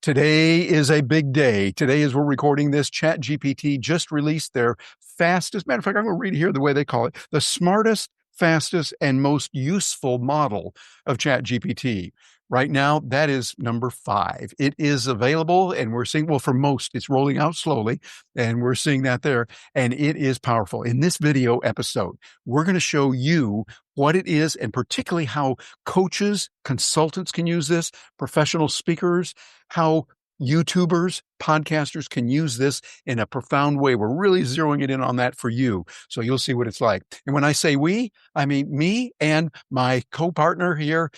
Today is a big day. Today, as we're recording this, ChatGPT just released their fastest, matter of fact, I'm going to read here the way they call it, the smartest, fastest, and most useful model of ChatGPT. Right now, that is number 5. It is available, and we're seeing, well, for most, it's rolling out slowly, and we're seeing that there, and it is powerful. In this video episode, we're going to show you what it is, and particularly how coaches, consultants can use this, professional speakers, how YouTubers, podcasters can use this in a profound way. We're really zeroing it in on that for you. So you'll see what it's like. And when I say we, I mean me and my co-partner here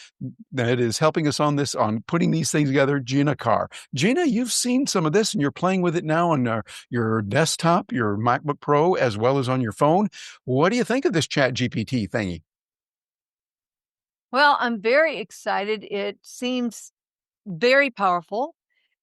that is helping us on this, on putting these things together, Gina Carr. Gina, you've seen some of this and you're playing with it now on your desktop, your MacBook Pro, as well as on your phone. What do you think of this ChatGPT thingy? Well, I'm very excited. It seems very powerful.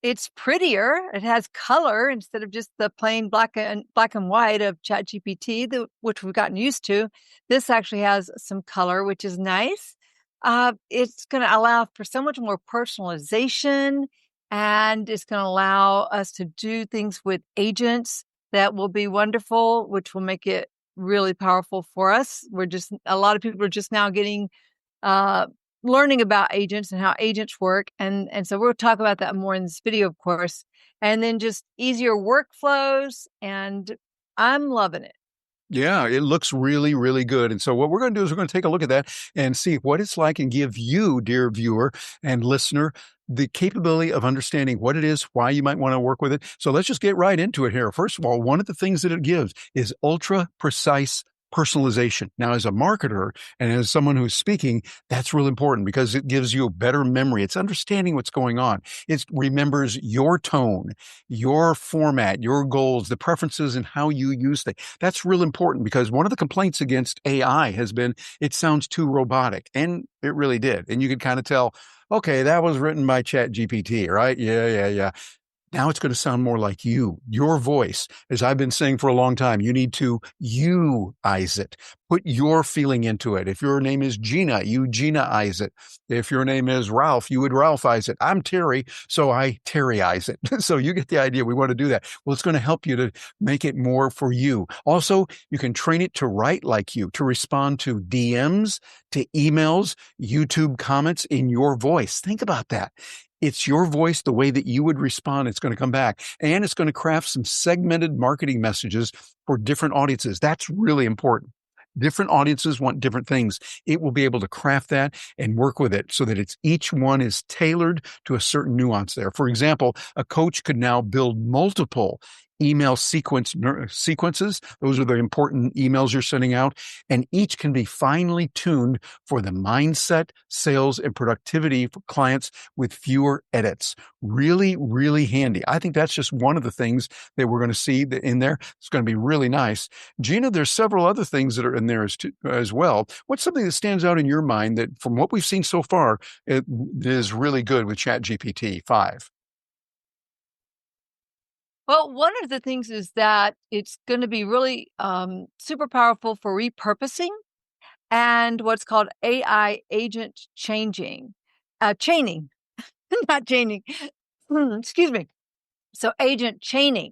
It's prettier. It has color instead of just the plain black and white of ChatGPT, which we've gotten used to. This actually has some color, which is nice. It's going to allow for so much more personalization, and it's going to allow us to do things with agents that will be wonderful, which will make it really powerful for us. A lot of people are just now getting learning about agents and how agents work. And so we'll talk about that more in this video, of course, and then just easier workflows. And I'm loving it. Yeah, it looks really, really good. And so what we're going to do is we're going to take a look at that and see what it's like and give you, dear viewer and listener, the capability of understanding what it is, why you might want to work with it. So let's just get right into it here. First of all, one of the things that it gives is ultra precise personalization. Now, as a marketer and as someone who's speaking, that's real important because it gives you a better memory. It's understanding what's going on. It remembers your tone, your format, your goals, the preferences, and how you use things. That's real important because one of the complaints against AI has been it sounds too robotic, and it really did. And you could kind of tell, okay, that was written by ChatGPT, right? Yeah. Now it's going to sound more like you, your voice. As I've been saying for a long time, you need to you-ize it. Put your feeling into it. If your name is Gina, you Gina-ize it. If your name is Ralph, you would Ralph-ize it. I'm Terry, so I Terry-ize it. So you get the idea. We want to do that. Well, it's going to help you to make it more for you. Also, you can train it to write like you, to respond to DMs, to emails, YouTube comments in your voice. Think about that. It's your voice, the way that you would respond. It's going to come back, and it's going to craft some segmented marketing messages for different audiences. That's really important. Different audiences want different things. It will be able to craft that and work with it so that each one is tailored to a certain nuance there. For example, a coach could now build multiple email sequences. Those are the important emails you're sending out, and each can be finely tuned for the mindset, sales, and productivity for clients with fewer edits. Really, really handy. I think that's just one of the things that we're going to see in there. It's going to be really nice. Gina, there's several other things that are in there as well. What's something that stands out in your mind that from what we've seen so far, it is really good with ChatGPT 5? Well, one of the things is that it's going to be really super powerful for repurposing and what's called AI agent chaining, not chaining. Excuse me. So agent chaining.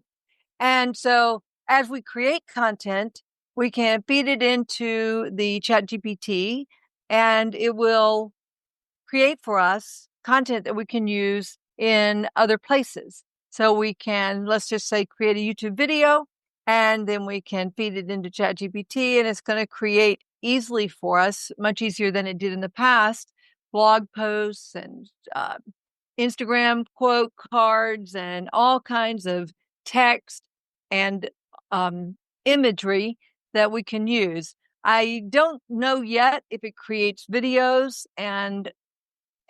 And so as we create content, we can feed it into the ChatGPT and it will create for us content that we can use in other places. So we can, let's just say, create a YouTube video, and then we can feed it into ChatGPT, and it's going to create easily for us, much easier than it did in the past, blog posts and Instagram quote cards and all kinds of text and imagery that we can use. I don't know yet if it creates videos and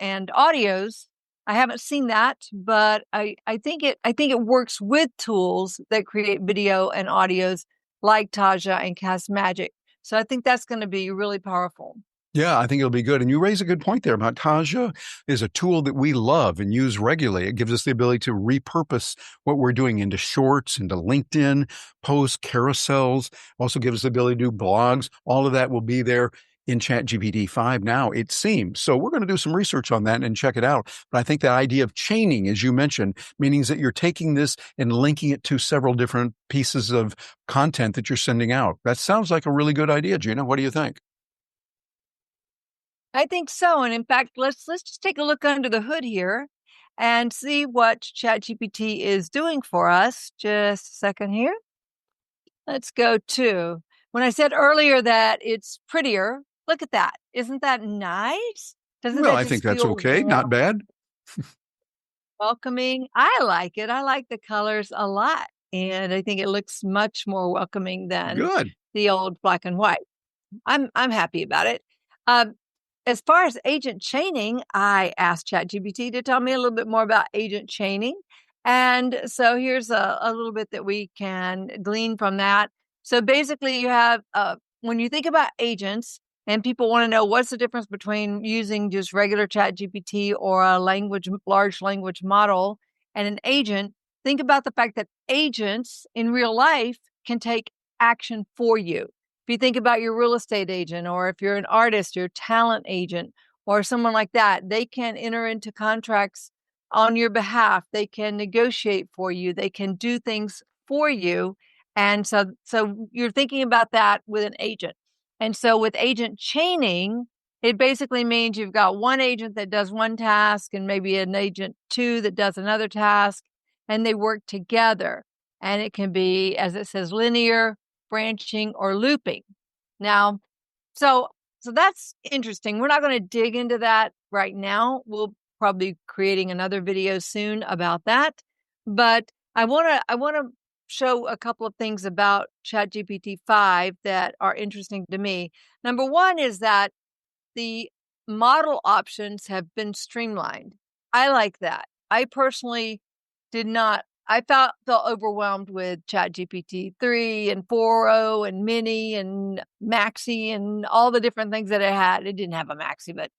audios. I haven't seen that, but I think it works with tools that create video and audios like Taja and Cast Magic. So I think that's going to be really powerful. Yeah, I think it'll be good. And you raise a good point there about Taja is a tool that we love and use regularly. It gives us the ability to repurpose what we're doing into shorts, into LinkedIn, posts, carousels, also gives us the ability to do blogs. All of that will be there in ChatGPT 5 now, it seems. So we're going to do some research on that and check it out. But I think the idea of chaining, as you mentioned, meaning that you're taking this and linking it to several different pieces of content that you're sending out. That sounds like a really good idea, Gina. What do you think? I think so. And in fact, let's just take a look under the hood here and see what ChatGPT is doing for us. Just a second here. Let's go to when I said earlier that it's prettier. Look at that. Isn't that nice? Doesn't Well, that I think just that's feel okay. warm, Not bad. welcoming? I like it. I like the colors a lot. And I think it looks much more welcoming than Good. the old black and white. I'm happy about it. Um, as far as agent chaining, I asked ChatGPT to tell me a little bit more about agent chaining. And so here's a little bit that we can glean from that. So basically, you have when you think about agents, and people want to know what's the difference between using just regular ChatGPT or a large language model and an agent. Think about the fact that agents in real life can take action for you. If you think about your real estate agent, or if you're an artist, your talent agent, or someone like that, they can enter into contracts on your behalf. They can negotiate for you. They can do things for you. And so you're thinking about that with an agent. And so with agent chaining, it basically means you've got one agent that does one task and maybe an agent two that does another task, and they work together. And it can be, as it says, linear, branching, or looping. Now, so that's interesting. We're not going to dig into that right now. We'll probably be creating another video soon about that. But I want to show a couple of things about ChatGPT 5 that are interesting to me. Number one is that the model options have been streamlined. I like that. I personally did not. I felt overwhelmed with ChatGPT 3 and 4.0 and Mini and Maxi and all the different things that it had. It didn't have a Maxi, but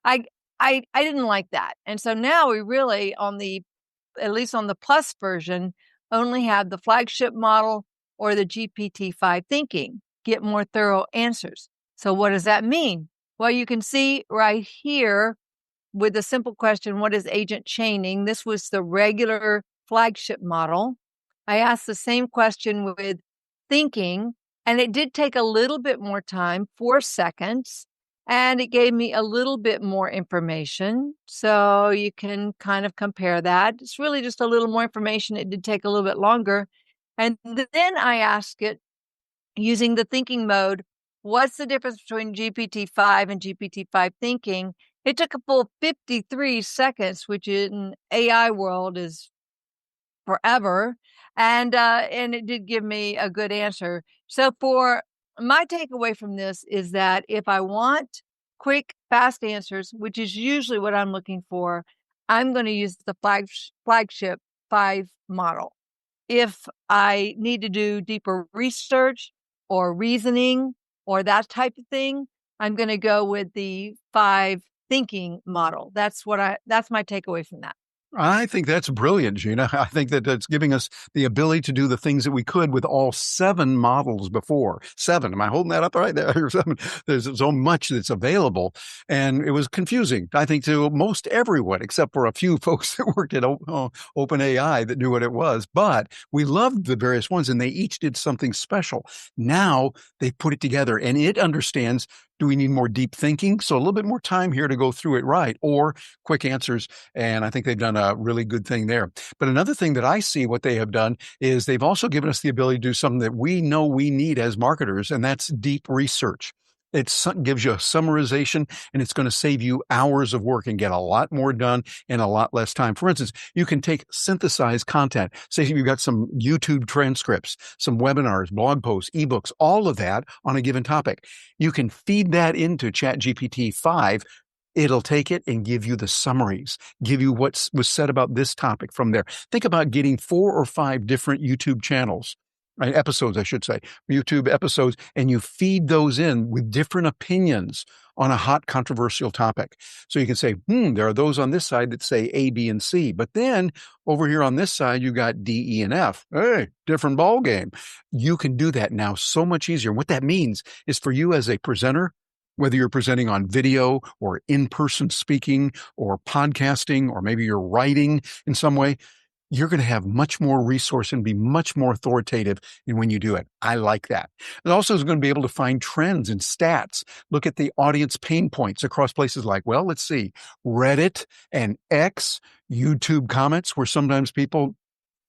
I I didn't like that. And so now we really at least on the plus version, only have the flagship model or the GPT-5 thinking, get more thorough answers. So what does that mean? Well, you can see right here with the simple question, what is agent chaining? This was the regular flagship model. I asked the same question with thinking, and it did take a little bit more time, 4 seconds, and it gave me a little bit more information. So you can kind of compare that. It's really just a little more information. It did take a little bit longer. And then I asked it using the thinking mode, what's the difference between GPT-5 and GPT-5 thinking? It took a full 53 seconds, which in AI world is forever. And it did give me a good answer. So for my takeaway from this is that if I want quick, fast answers, which is usually what I'm looking for, I'm going to use the flagship 5 model. If I need to do deeper research or reasoning or that type of thing, I'm going to go with the 5 thinking model. That's my takeaway from that. I think that's brilliant, Gina. I think that it's giving us the ability to do the things that we could with all 7 models before. 7. Am I holding that up right there? 7. There's so much that's available. And it was confusing, I think, to most everyone, except for a few folks that worked at OpenAI that knew what it was. But we loved the various ones, and they each did something special. Now they put it together, and it understands, do we need more deep thinking? So a little bit more time here to go through it right, or quick answers. And I think they've done a really good thing there. But another thing that I see what they have done is they've also given us the ability to do something that we know we need as marketers, and that's deep research. It gives you a summarization, and it's going to save you hours of work and get a lot more done in a lot less time. For instance, you can take synthesized content. Say you've got some YouTube transcripts, some webinars, blog posts, ebooks, all of that on a given topic. You can feed that into ChatGPT 5. It'll take it and give you the summaries, give you what was said about this topic from there. Think about getting 4 or 5 different YouTube channels, right? Episodes, I should say, YouTube episodes, and you feed those in with different opinions on a hot controversial topic. So you can say, there are those on this side that say A, B, and C, but then over here on this side, you got D, E, and F. Hey, different ball game. You can do that now so much easier. What that means is for you as a presenter, Whether you're presenting on video or in-person speaking or podcasting, or maybe you're writing in some way, you're going to have much more resource and be much more authoritative in when you do it. I like that. It also is going to be able to find trends and stats, look at the audience pain points across places like, well, let's see, Reddit and X, YouTube comments, where sometimes people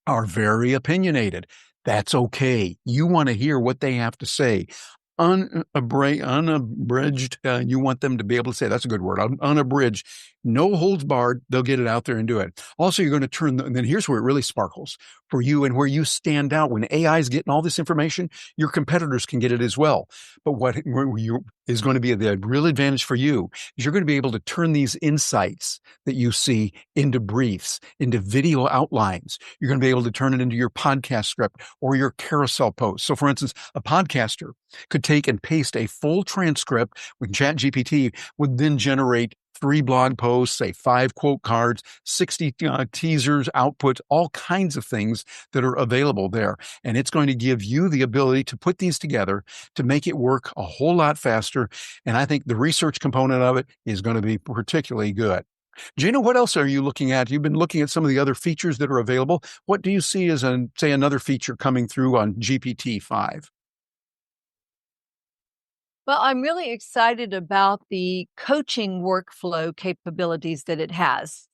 are very opinionated. That's okay. You want to hear what they have to say. Unabridged, you want them to be able to say, that's a good word, unabridged, no holds barred, they'll get it out there and do it. Also, you're going to and then here's where it really sparkles for you and where you stand out. When AI is getting all this information, your competitors can get it as well. But what is going to be the real advantage for you is you're going to be able to turn these insights that you see into briefs, into video outlines. You're going to be able to turn it into your podcast script or your carousel post. So for instance, a podcaster could take and paste a full transcript with ChatGPT, would then generate 3 blog posts, say 5 quote cards, 60 teasers, outputs, all kinds of things that are available there. And it's going to give you the ability to put these together to make it work a whole lot faster. And I think the research component of it is going to be particularly good. Gina, what else are you looking at? You've been looking at some of the other features that are available. What do you see as, say, another feature coming through on GPT-5? Well, I'm really excited about the coaching workflow capabilities that it has.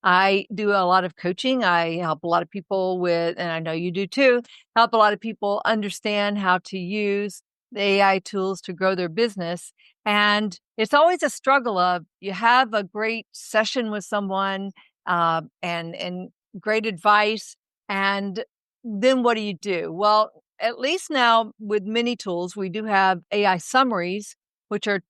I do a lot of coaching. I help a lot of people with, and I know you do too, help a lot of people understand how to use the AI tools to grow their business. And it's always a struggle of you have a great session with someone and great advice, and then what do you do? Well, at least now with many tools, we do have AI summaries, which are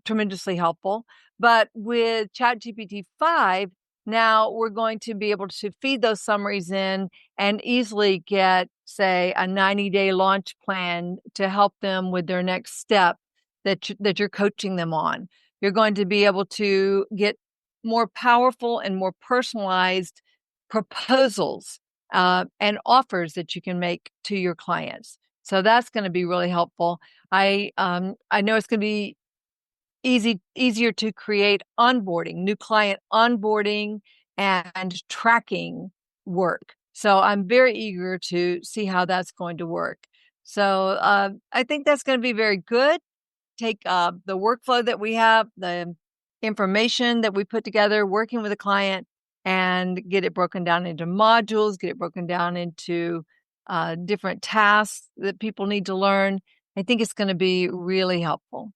tremendously helpful. But with ChatGPT 5, now we're going to be able to feed those summaries in and easily get, say, a 90-day launch plan to help them with their next step that you're coaching them on. You're going to be able to get more powerful and more personalized proposals and offers that you can make to your clients. So that's going to be really helpful. I know it's going to be easier to create onboarding, new client onboarding and tracking work. So I'm very eager to see how that's going to work. So I think that's going to be very good. Take the workflow that we have, the information that we put together, working with a client, and get it broken down into modules, get it broken down into different tasks that people need to learn. I think it's going to be really helpful.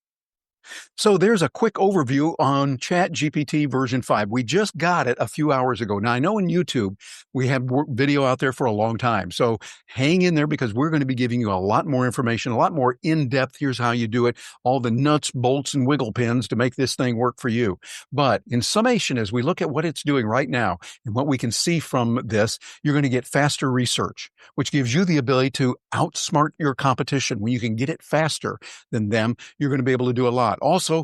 So there's a quick overview on ChatGPT version 5. We just got it a few hours ago. Now, I know in YouTube, we have video out there for a long time. So hang in there because we're going to be giving you a lot more information, a lot more in-depth. Here's how you do it, all the nuts, bolts, and wiggle pins to make this thing work for you. But in summation, as we look at what it's doing right now and what we can see from this, you're going to get faster research, which gives you the ability to outsmart your competition. When you can get it faster than them, you're going to be able to do a lot. Also,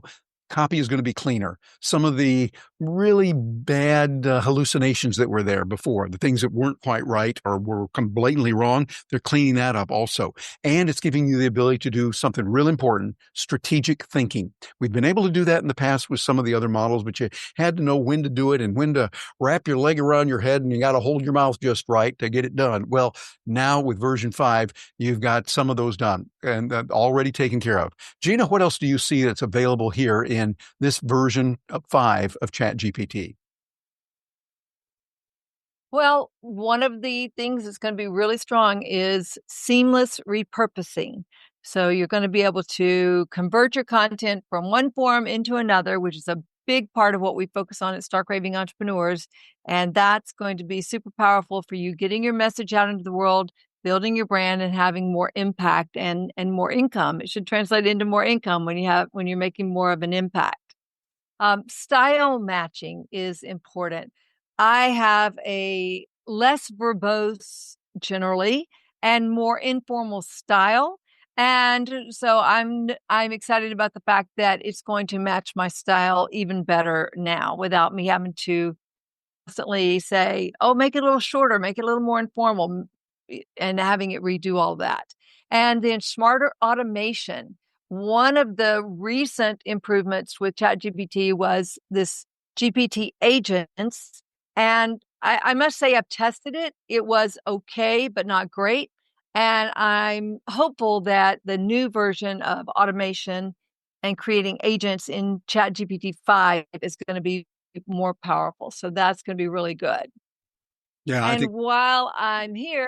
copy is going to be cleaner. Some of the really bad hallucinations that were there before, the things that weren't quite right or were blatantly wrong, they're cleaning that up also. And it's giving you the ability to do something real important, strategic thinking. We've been able to do that in the past with some of the other models, but you had to know when to do it and when to wrap your leg around your head, and you got to hold your mouth just right to get it done. Well, now with version 5, you've got some of those done and already taken care of. Gina, what else do you see that's available here in this version of 5 of ChatGPT? Well, one of the things that's going to be really strong is seamless repurposing. So you're going to be able to convert your content from one form into another, which is a big part of what we focus on at Stark Raving Entrepreneurs. And that's going to be super powerful for you getting your message out into the world, building your brand, and having more impact and more income. It should translate into more income when you're making more of an impact. Style matching is important. I have a less verbose generally and more informal style. And so I'm excited about the fact that it's going to match my style even better now without me having to constantly say, oh, make it a little shorter, make it a little more informal, and having it redo all that. And then smarter automation one of the recent improvements with ChatGPT was this GPT agents. And I must say, I've tested it. It was okay, but not great. And I'm hopeful that the new version of automation and creating agents in ChatGPT 5 is going to be more powerful. So that's going to be really good. Yeah, I And think. while I'm here,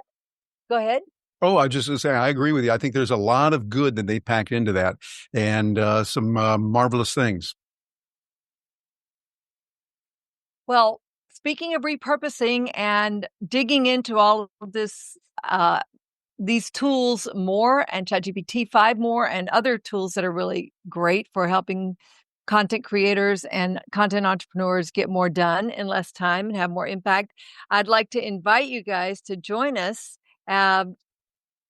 go ahead. Oh, I was just going to say, I agree with you. I think there's a lot of good that they packed into that, and some marvelous things. Well, speaking of repurposing and digging into all of this, these tools more, and ChatGPT 5 more, and other tools that are really great for helping content creators and content entrepreneurs get more done in less time and have more impact, I'd like to invite you guys to join us. Uh,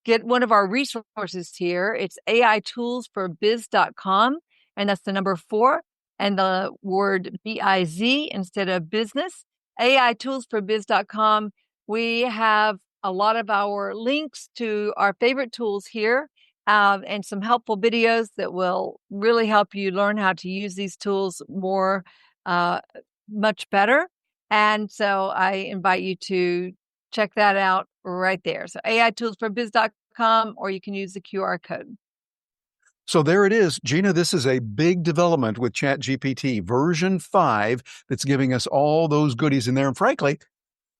get one of our resources here. It's aitoolsforbiz.com, and that's the number 4 and the word biz instead of business. aitoolsforbiz.com. We have a lot of our links to our favorite tools here, and some helpful videos that will really help you learn how to use these tools more, uh, much better. And so I invite you to check that out right there. So aitoolsforbiz.com, or you can use the QR code. So there it is. Gina, this is a big development with ChatGPT version 5 that's giving us all those goodies in there. And frankly,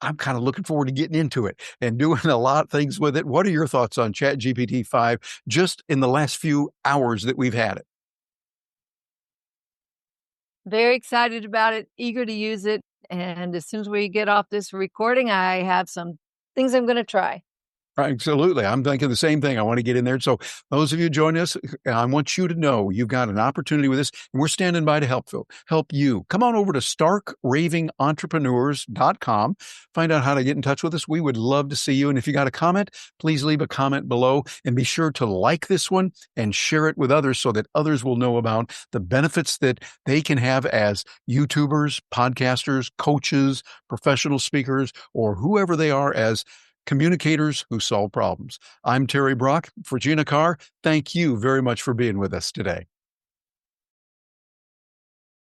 I'm kind of looking forward to getting into it and doing a lot of things with it. What are your thoughts on ChatGPT 5 just in the last few hours that we've had it? Very excited about it, eager to use it. And as soon as we get off this recording, I have some things I'm going to try. Absolutely. I'm thinking the same thing. I want to get in there. So those of you joining us, I want you to know you've got an opportunity with this, and we're standing by to help you. Come on over to starkravingentrepreneurs.com. Find out how to get in touch with us. We would love to see you. And if you got a comment, please leave a comment below, and be sure to like this one and share it with others so that others will know about the benefits that they can have as YouTubers, podcasters, coaches, professional speakers, or whoever they are as communicators who solve problems. I'm Terry Brock for Gina Carr. Thank you very much for being with us today.